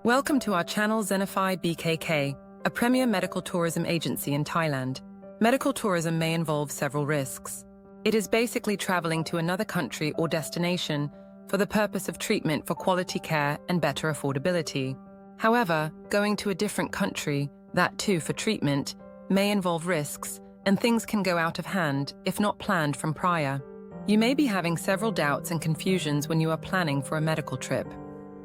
Welcome to our channel Zenify BKK, a premier medical tourism agency in Thailand. Medical tourism may involve several risks. It is basically traveling to another country or destination for the purpose of treatment for quality care and better affordability. However, going to a different country, that too for treatment, may involve risks, and things can go out of hand if not planned from prior. You may be having several doubts and confusions when you are planning for a medical trip.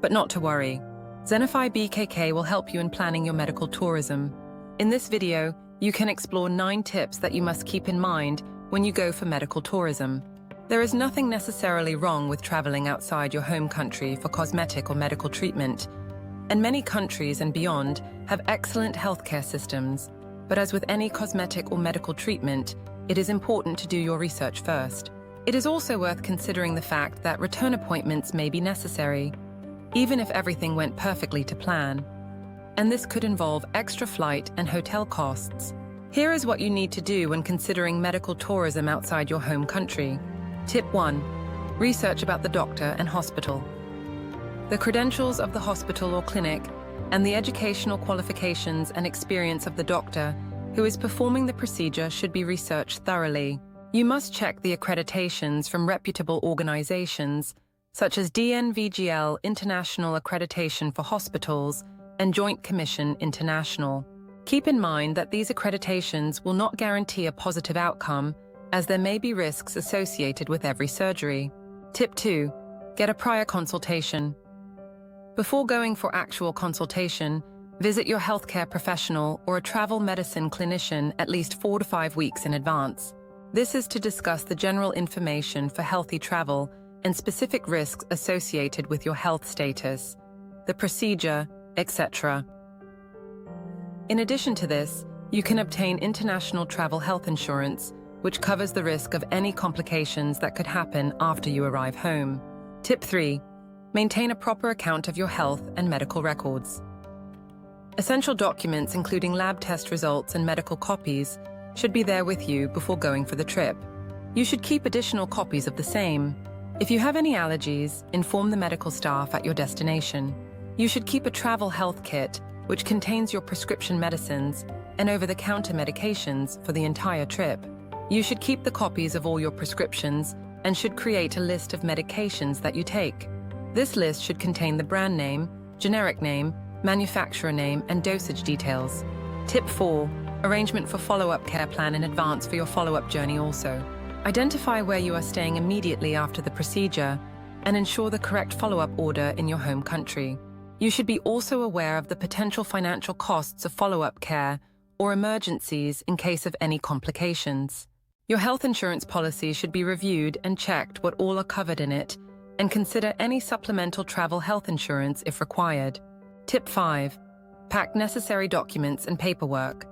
But not to worry. Zenify BKK will help you in planning your medical tourism. In this video, you can explore 9 tips that you must keep in mind when you go for medical tourism. There is nothing necessarily wrong with traveling outside your home country for cosmetic or medical treatment, and many countries and beyond have excellent healthcare systems. But as with any cosmetic or medical treatment, it is important to do your research first. It is also worth considering the fact that return appointments may be necessary, even if everything went perfectly to plan. And this could involve extra flight and hotel costs. Here is what you need to do when considering medical tourism outside your home country. Tip 1. Research about the doctor and hospital. The credentials of the hospital or clinic and the educational qualifications and experience of the doctor who is performing the procedure should be researched thoroughly. You must check the accreditations from reputable organizations such as DNVGL International Accreditation for Hospitals and Joint Commission International. Keep in mind that these accreditations will not guarantee a positive outcome, as there may be risks associated with every surgery. Tip 2. Get a prior consultation. Before going for actual consultation, visit your healthcare professional or a travel medicine clinician at least 4 to 5 weeks in advance. This is to discuss the general information for healthy travel and specific risks associated with your health status, the procedure, etc. In addition to this, you can obtain international travel health insurance, which covers the risk of any complications that could happen after you arrive home. Tip 3. Maintain a proper account of your health and medical records. Essential documents including lab test results and medical copies should be there with you before going for the trip. You should keep additional copies of the same. If you have any allergies, inform the medical staff at your destination. You should keep a travel health kit, which contains your prescription medicines and over-the-counter medications for the entire trip. You should keep the copies of all your prescriptions and should create a list of medications that you take. This list should contain the brand name, generic name, manufacturer name, and dosage details. Tip 4. Arrangement for follow-up care plan in advance for your follow-up journey also. Identify where you are staying immediately after the procedure and ensure the correct follow-up order in your home country. You should be also aware of the potential financial costs of follow-up care or emergencies in case of any complications. Your health insurance policy should be reviewed and checked what all are covered in it, and consider any supplemental travel health insurance if required. Tip 5. Pack necessary documents and paperwork.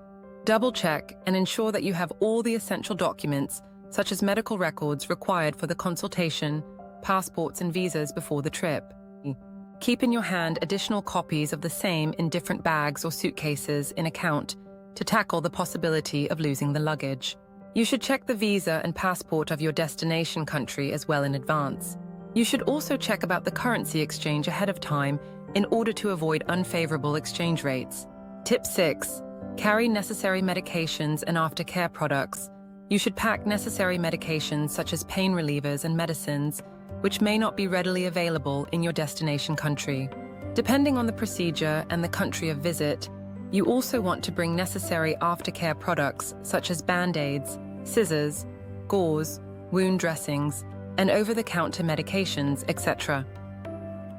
Double-check and ensure that you have all the essential documents, such as medical records required for the consultation, passports and visas before the trip. Keep in your hand additional copies of the same in different bags or suitcases in account to tackle the possibility of losing the luggage. You should check the visa and passport of your destination country as well in advance. You should also check about the currency exchange ahead of time in order to avoid unfavorable exchange rates. Tip 6. Carry necessary medications and aftercare products. You should pack necessary medications such as pain relievers and medicines, which may not be readily available in your destination country. Depending on the procedure and the country of visit, you also want to bring necessary aftercare products such as band-aids, scissors, gauze, wound dressings, and over-the-counter medications, etc.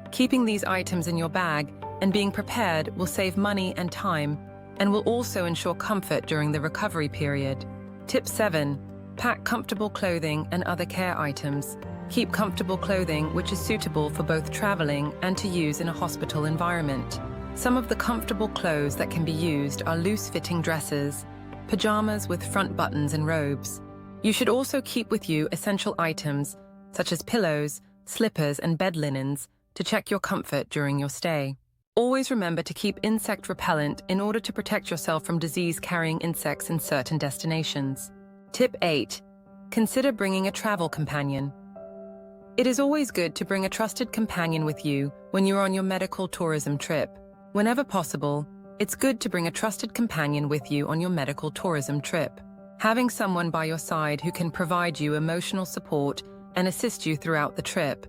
Keeping these items in your bag and being prepared will save money and time and will also ensure comfort during the recovery period. Tip 7. Pack comfortable clothing and other care items. Keep comfortable clothing which is suitable for both traveling and to use in a hospital environment. Some of the comfortable clothes that can be used are loose-fitting dresses, pajamas with front buttons and robes. You should also keep with you essential items such as pillows, slippers and bed linens to check your comfort during your stay. Always remember to keep insect repellent in order to protect yourself from disease-carrying insects in certain destinations. Tip 8. Consider bringing a travel companion. It is always good to bring a trusted companion with you when you're on your medical tourism trip. Whenever possible, it's good to bring a trusted companion with you on your medical tourism trip. Having someone by your side who can provide you emotional support and assist you throughout the trip,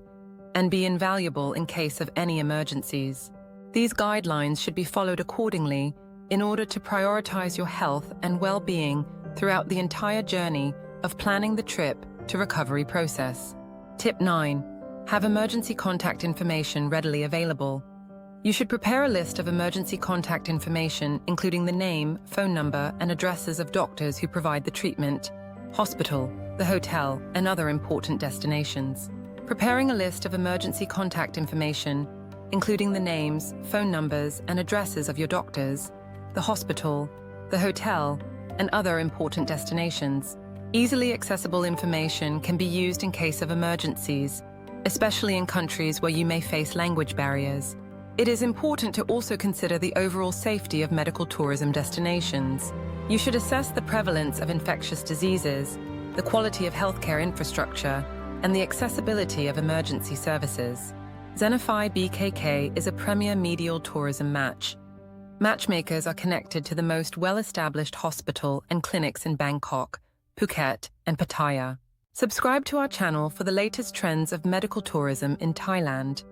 and be invaluable in case of any emergencies. These guidelines should be followed accordingly in order to prioritize your health and well-being throughout the entire journey of planning the trip to recovery process. Tip 9. Have emergency contact information readily available. You should prepare a list of emergency contact information, including the name, phone number, and addresses of doctors who provide the treatment, hospital, the hotel, and other important destinations. Preparing a list of emergency contact information, including the names, phone numbers, and addresses of your doctors, the hospital, the hotel, and other important destinations. Easily accessible information can be used in case of emergencies, especially in countries where you may face language barriers. It is important to also consider the overall safety of medical tourism destinations. You should assess the prevalence of infectious diseases, the quality of healthcare infrastructure, and the accessibility of emergency services. Zenify BKK is a premier medial tourism match. Matchmakers are connected to the most well-established hospital and clinics in Bangkok, Phuket, and Pattaya. Subscribe to our channel for the latest trends of medical tourism in Thailand.